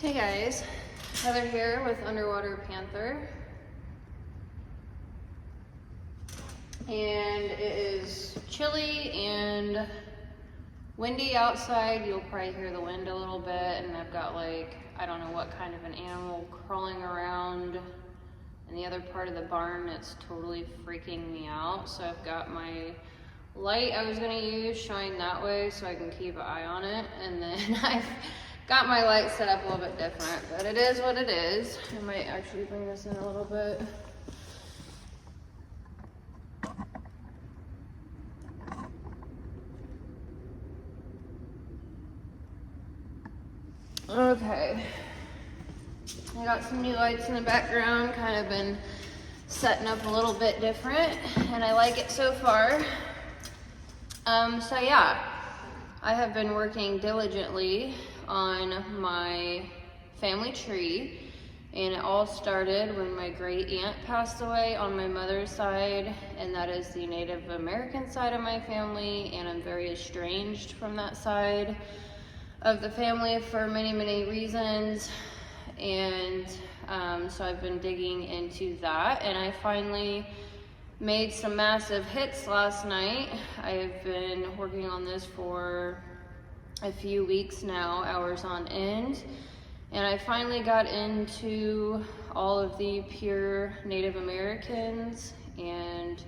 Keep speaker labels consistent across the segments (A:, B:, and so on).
A: Hey guys, Heather here with Underwater Panther, and it is chilly and windy outside. You'll probably hear the wind a little bit, and I've got like, I don't know what kind of an animal crawling around in the other part of the barn. It's totally freaking me out. So I've got my light I was gonna use shine that way so I can keep an eye on it, and then I've got my light set up a little bit different, but it is what it is. I might actually bring this in a little bit. Okay. I got some new lights in the background, kind of been setting up a little bit different, and I like it so far. So yeah, I have been working diligently on my family tree, and it all started when my great aunt passed away on my mother's side, and that is the Native American side of my family, and I'm very estranged from that side of the family for many reasons. And so I've been digging into that, and I finally made some massive hits last night. I have been working on this for a few weeks now, hours on end, and I finally got into all of the pure Native Americans, and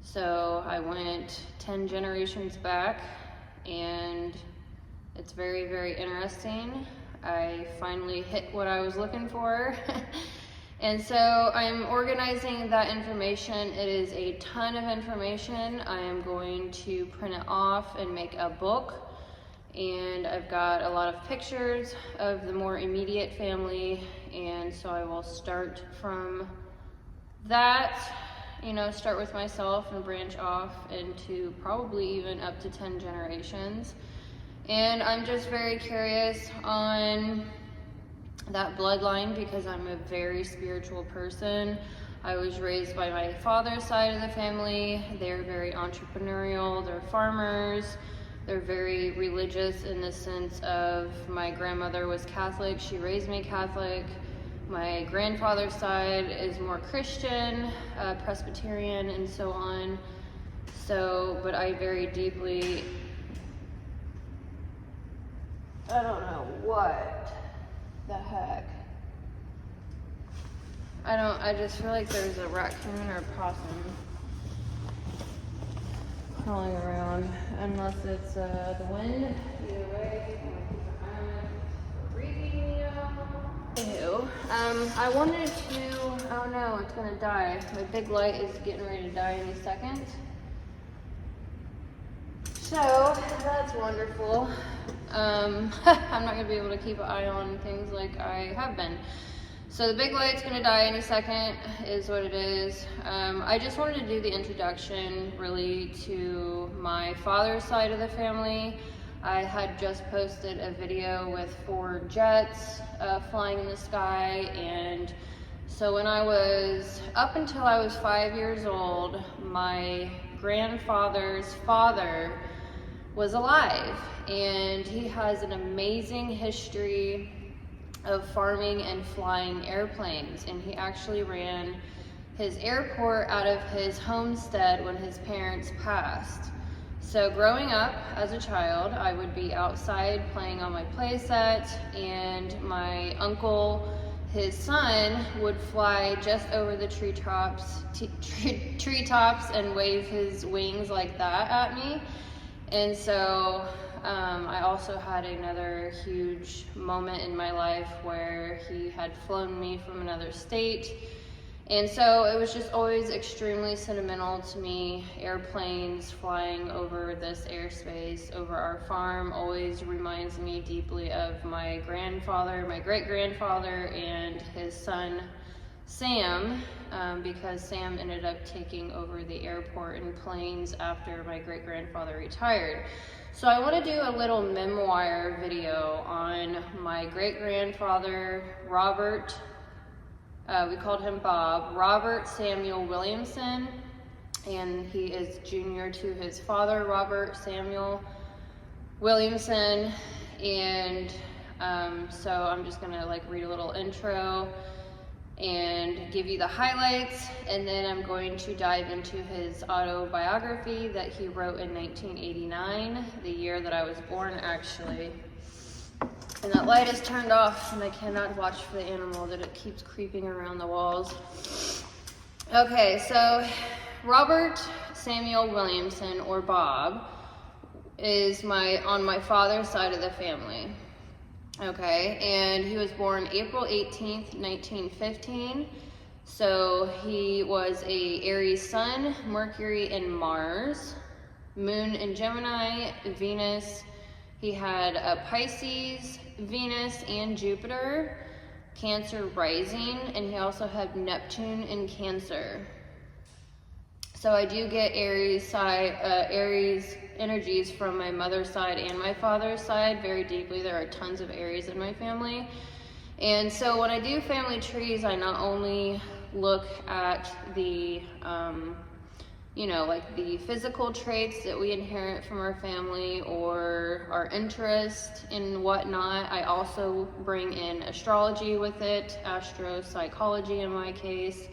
A: so I went 10 generations back, and it's very interesting. I finally hit what I was looking for. And so I'm organizing that information. It is a ton of information. I am going to print it off and make a book. And I've got a lot of pictures of the more immediate family. And so I will start from that, start with myself and branch off into probably even up to 10 generations. And I'm just very curious on that bloodline because I'm a very spiritual person. I was raised by my father's side of the family. They're very entrepreneurial, they're farmers, they're very religious in the sense of my grandmother was Catholic, she raised me Catholic. My grandfather's side is more Christian, Presbyterian, and so on. So, but I very deeply, I don't know what the heck. I just feel like there's a raccoon or a possum crawling around, unless it's the wind. Either way, I'm gonna keep an eye on it. Freaking me out. Ew. I wanted to, oh no, it's gonna die. My big light is getting ready to die any second. So, that's wonderful. I'm not gonna be able to keep an eye on things like I have been. So the big light's gonna die any second, is what it is. I just wanted to do the introduction really to my father's side of the family. I had just posted a video with 4 jets flying in the sky, and so when I was, up until I was 5 years old, my grandfather's father was alive, and he has an amazing history of farming and flying airplanes, and he actually ran his airport out of his homestead when his parents passed. So growing up as a child, I would be outside playing on my play set, and my uncle, his son, would fly just over the treetops and wave his wings like that at me. And so I also had another huge moment in my life where he had flown me from another state. And so it was just always extremely sentimental to me. Airplanes flying over this airspace, over our farm, always reminds me deeply of my grandfather, my great-grandfather, and his son, Sam, because Sam ended up taking over the airport in planes after my great-grandfather retired. So I want to do a little memoir video on my great-grandfather, Robert, we called him Bob, Robert Samuel Williamson, and he is junior to his father, Robert Samuel Williamson, and So I'm just gonna like read a little intro and give you the highlights, and then I'm going to dive into his autobiography that he wrote in 1989, the year that I was born actually. And that light is turned off and I cannot watch for the animal that it keeps creeping around the walls. Okay, so Robert Samuel Williamson, or Bob, is on my father's side of the family. Okay, and he was born April 18th, 1915. So he was a Aries sun, Mercury and Mars, Moon in Gemini, Venus. He had a Pisces, Venus and Jupiter, Cancer rising, and he also had Neptune in Cancer. So I do get Aries energies from my mother's side and my father's side very deeply. There are tons of Aries in my family. And so when I do family trees, I not only look at the, like the physical traits that we inherit from our family or our interest in whatnot. I also bring in astrology with it, Astro-Psychology in my case.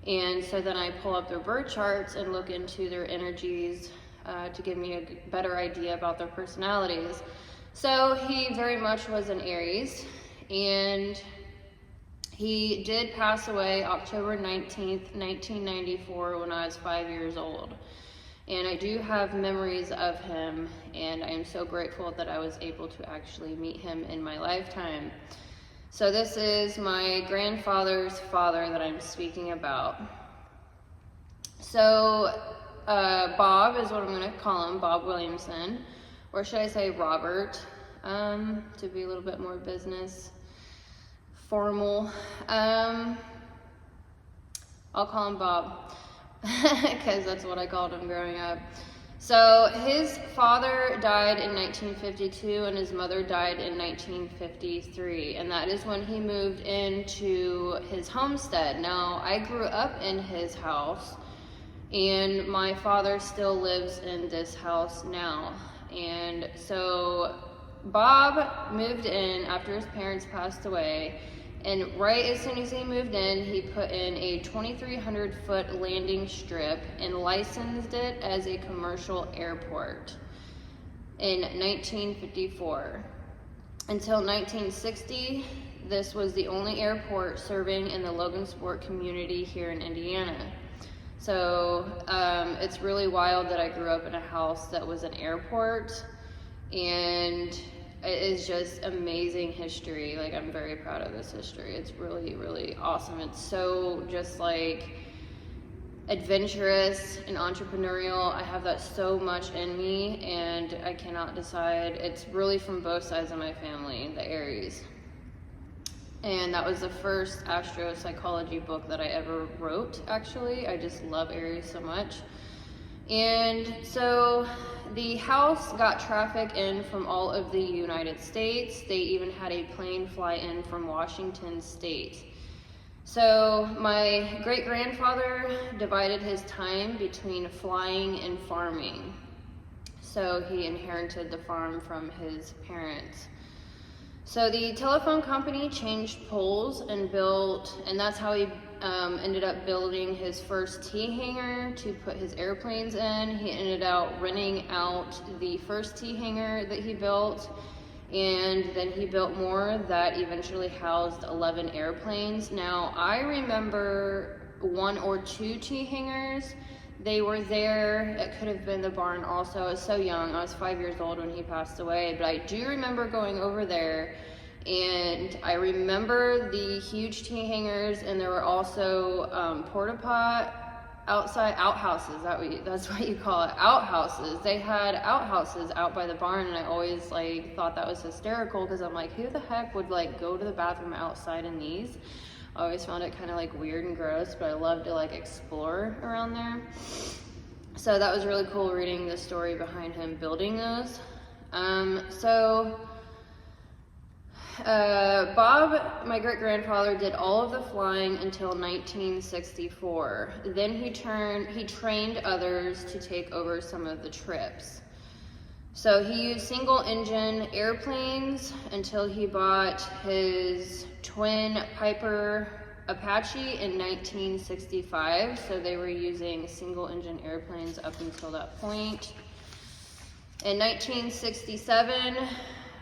A: And so then I pull up their birth charts and look into their energies to give me a better idea about their personalities. So he very much was an Aries, and he did pass away October 19th, 1994 when I was 5 years old. And I do have memories of him, and I am so grateful that I was able to actually meet him in my lifetime. So this is my grandfather's father that I'm speaking about. So Bob is what I'm going to call him, Bob Williamson, or should I say Robert, to be a little bit more business formal. I'll call him Bob because that's what I called him growing up. So his father died in 1952 and his mother died in 1953, and that is when he moved into his homestead. Now, I grew up in his house, and my father still lives in this house now. And so Bob moved in after his parents passed away, and right as soon as he moved in, he put in a 2,300 foot landing strip and licensed it as a commercial airport in 1954. Until 1960, this was the only airport serving in the Logansport community here in Indiana. So it's really wild that I grew up in a house that was an airport, and it is just amazing history. Like, I'm very proud of this history. It's really, really awesome. It's so just like adventurous and entrepreneurial. I have that so much in me, and I cannot decide. It's really from both sides of my family, the Aries. And that was the first Astro-Psychology book that I ever wrote, actually. I just love Aries so much. And so the house got traffic in from all of the United States. They even had a plane fly in from Washington State. So my great-grandfather divided his time between flying and farming. So he inherited the farm from his parents. So the telephone company changed poles and that's how he ended up building his first T-hanger to put his airplanes in. He ended up renting out the first T-hanger that he built, and then he built more that eventually housed 11 airplanes. Now, I remember 1 or 2 T-hangers. They were there. It could have been the barn also. I was so young. I was 5 years old when he passed away, but I do remember going over there, and I remember the huge T-hangers, and there were also porta pot outhouses. That's what you call it, outhouses. They had outhouses out by the barn, and I always thought that was hysterical because I'm like, who the heck would go to the bathroom outside in these? I always found it kind of weird and gross, but I love to explore around there. So that was really cool reading the story behind him building those. Bob, my great-grandfather, did all of the flying until 1964. Then he trained others to take over some of the trips. So he used single engine airplanes until he bought his twin Piper Apache in 1965. So they were using single engine airplanes up until that point. In 1967,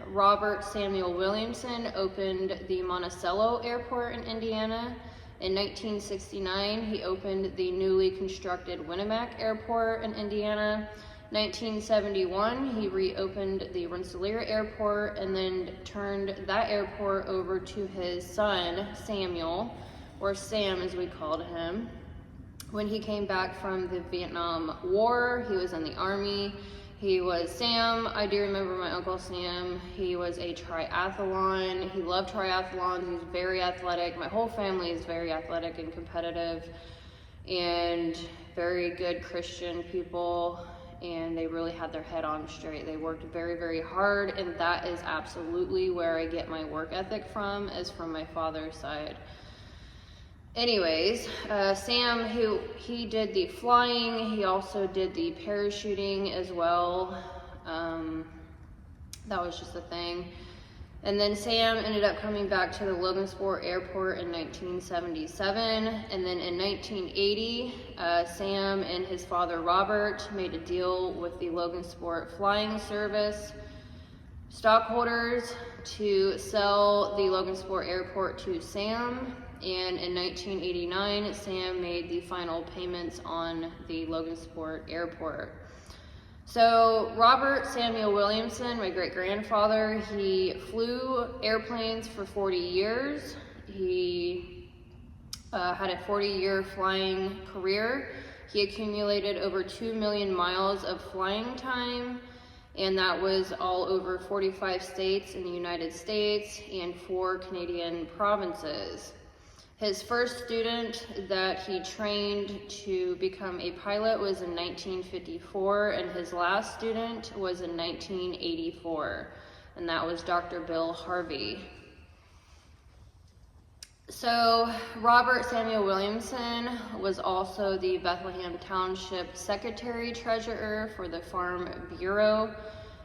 A: Robert Samuel Williamson opened the Monticello Airport in Indiana. In 1969, he opened the newly constructed Winnemac Airport in Indiana. 1971, he reopened the Rensselaer Airport and then turned that airport over to his son, Samuel, or Sam as we called him. When he came back from the Vietnam War, he was in the Army. He was Sam. I do remember my Uncle Sam. He was a triathlon. He loved triathlons. He was very athletic. My whole family is very athletic and competitive and very good Christian people. And they really had their head on straight. They worked very, very hard, and that is absolutely where I get my work ethic from, is from my father's side. Anyways, Sam, he did the flying, he also did the parachuting as well. That was just a thing. And then Sam ended up coming back to the Logansport Airport in 1977. And then in 1980, Sam and his father Robert made a deal with the Logansport Flying Service stockholders to sell the Logansport Airport to Sam. And in 1989, Sam made the final payments on the Logansport Airport. So Robert Samuel Williamson, my great-grandfather, he flew airplanes for 40 years. He had a 40-year flying career. He accumulated over 2 million miles of flying time, and that was all over 45 states in the United States and 4 Canadian provinces. His first student that he trained to become a pilot was in 1954, and his last student was in 1984, and that was Dr. Bill Harvey. So Robert Samuel Williamson was also the Bethlehem Township Secretary Treasurer for the Farm Bureau.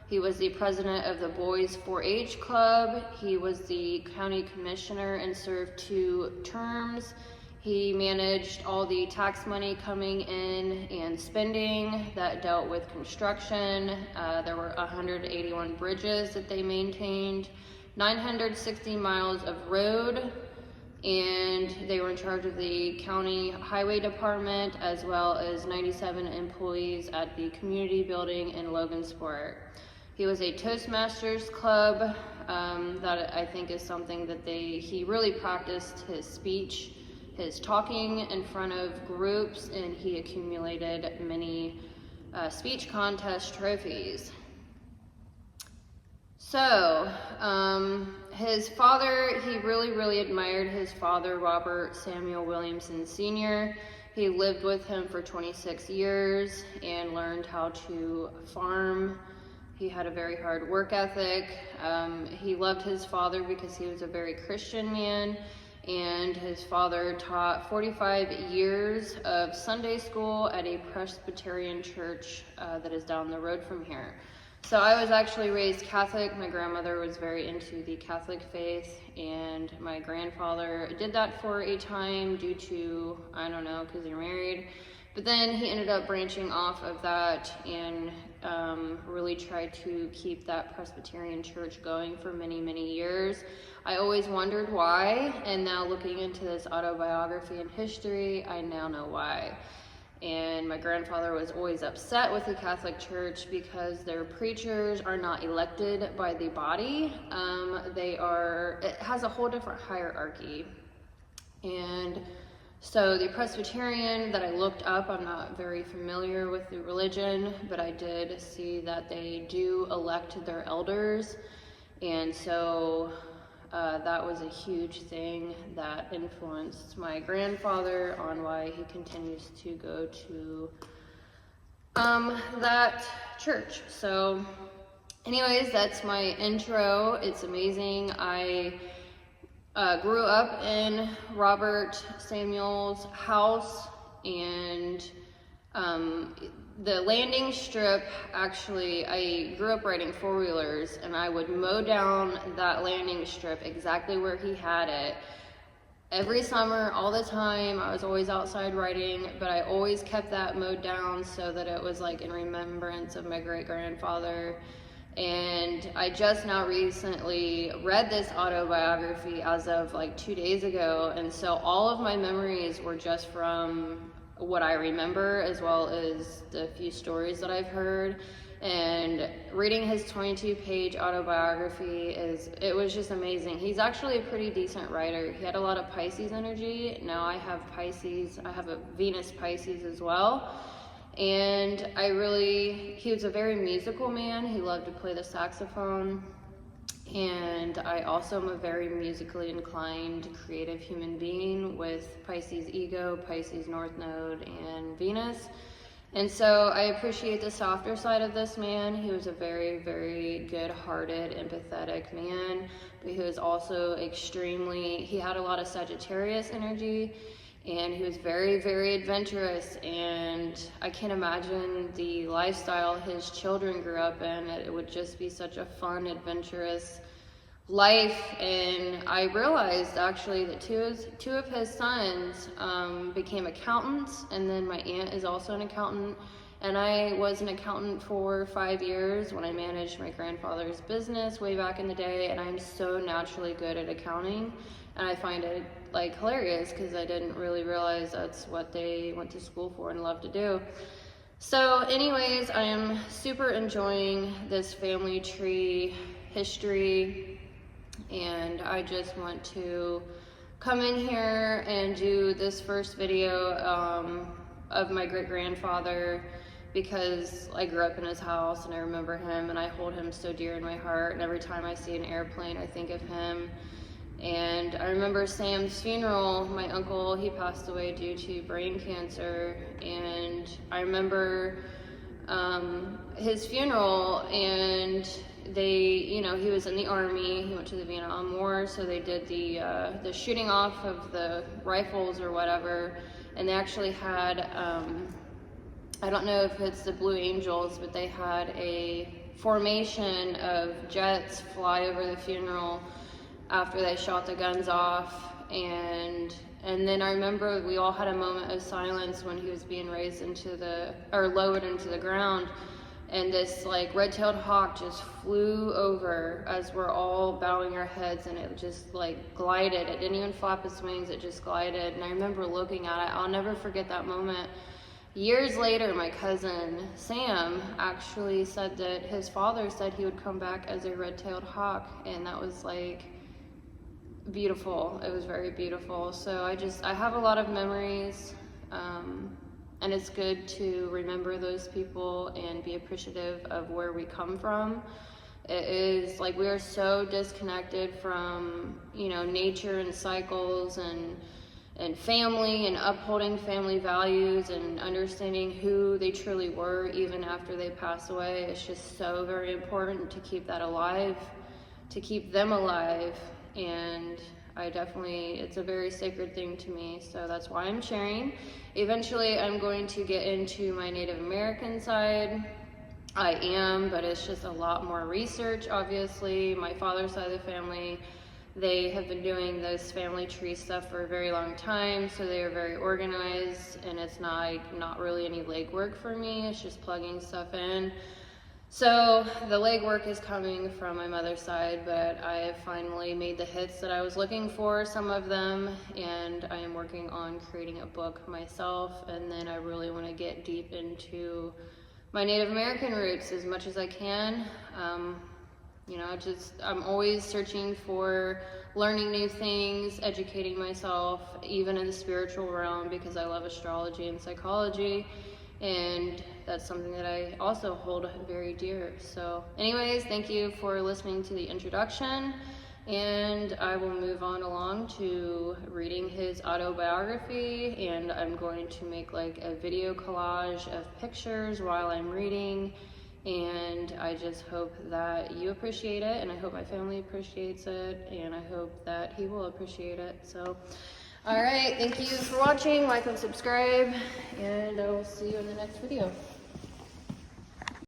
A: He was the president of the Boys 4-H Club. He was the county commissioner and served 2 terms. He managed all the tax money coming in and spending that dealt with construction. There were 181 bridges that they maintained, 960 miles of road, and they were in charge of the county highway department, as well as 97 employees at the community building in Logansport. He was a Toastmasters club. That I think is something that he really practiced his speech, his talking in front of groups, and he accumulated many speech contest trophies. So his father, he really admired his father, Robert Samuel Williamson Sr. He lived with him for 26 years and learned how to farm. He had a very hard work ethic. He loved his father because he was a very Christian man, and his father taught 45 years of Sunday school at a Presbyterian church that is down the road from here. So I was actually raised Catholic. My grandmother was very into the Catholic faith, and my grandfather did that for a time due to, I don't know, because they're married. But then he ended up branching off of that and really tried to keep that Presbyterian church going for many years. I always wondered why, and now looking into this autobiography and history, I now know why. And my grandfather was always upset with the Catholic Church because their preachers are not elected by the body. It has a whole different hierarchy. And so the Presbyterian that I looked up, I'm not very familiar with the religion, but I did see that they do elect their elders. And so that was a huge thing that influenced my grandfather on why he continues to go to that church. So anyways, that's my intro. It's amazing. I grew up in Robert Samuel's house, and the landing strip, actually, I grew up riding four-wheelers, and I would mow down that landing strip exactly where he had it. Every summer, all the time, I was always outside riding, but I always kept that mowed down so that it was like in remembrance of my great-grandfather. And I just now recently read this autobiography as of like 2 days ago, and so all of my memories were just from what I remember, as well as the few stories that I've heard. And reading his 22-page autobiography, it was just amazing. He's actually a pretty decent writer. He had a lot of Pisces energy. Now I have Pisces. I have a Venus Pisces as well. And he was a very musical man. He loved to play the saxophone. And I also am a very musically inclined, creative human being with Pisces ego, Pisces North Node, and Venus. And so I appreciate the softer side of this man. He was a very, very good-hearted, empathetic man, but he was also he had a lot of Sagittarius energy, and he was very, very adventurous, and I can't imagine the lifestyle his children grew up in. It would just be such a fun, adventurous life. And I realized actually that two of his sons became accountants, and then my aunt is also an accountant, and I was an accountant for 5 years when I managed my grandfather's business way back in the day, and I'm so naturally good at accounting, and I find it like hilarious because I didn't really realize that's what they went to school for and love to do. So anyways, I am super enjoying this family tree history, and I just want to come in here and do this first video of my great-grandfather, because I grew up in his house and I remember him, and I hold him so dear in my heart, and every time I see an airplane I think of him. And I remember Sam's funeral. My uncle, he passed away due to brain cancer, and I remember his funeral, and he was in the army. He went to the Vietnam War, so they did the shooting off of the rifles or whatever, and they actually had I don't know if it's the Blue Angels, but they had a formation of jets fly over the funeral after they shot the guns off. And then I remember we all had a moment of silence when he was being lowered into the ground, and this like red-tailed hawk just flew over as we're all bowing our heads, and it just like glided. It didn't even flap its wings, it just glided. And I remember looking at it. I'll never forget that moment. Years later, my cousin Sam actually said that his father said he would come back as a red-tailed hawk, and that was like beautiful. It was very beautiful. So I have a lot of memories, and it's good to remember those people and be appreciative of where we come from. It is like we are so disconnected from nature and cycles and family, and upholding family values and understanding who they truly were even after they pass away. It's just so very important to keep that alive, to keep them alive. And it's a very sacred thing to me, so that's why I'm sharing. Eventually I'm going to get into my Native American side. I am, but it's just a lot more research, obviously. My father's side of the family, they have been doing this family tree stuff for a very long time, so they are very organized, and it's not really any legwork for me. It's just plugging stuff in. So the legwork is coming from my mother's side, but I have finally made the hits that I was looking for, some of them, and I am working on creating a book myself. And then I really want to get deep into my Native American roots as much as I can. I'm always searching for learning new things, educating myself, even in the spiritual realm, because I love astrology and psychology, and that's something that I also hold very dear. So anyways, thank you for listening to the introduction, and I will move on along to reading his autobiography, and I'm going to make like a video collage of pictures while I'm reading. And I just hope that you appreciate it, and I hope my family appreciates it, and I hope that he will appreciate it. So, all right, thank you for watching. Like and subscribe, and I will see you in the next video.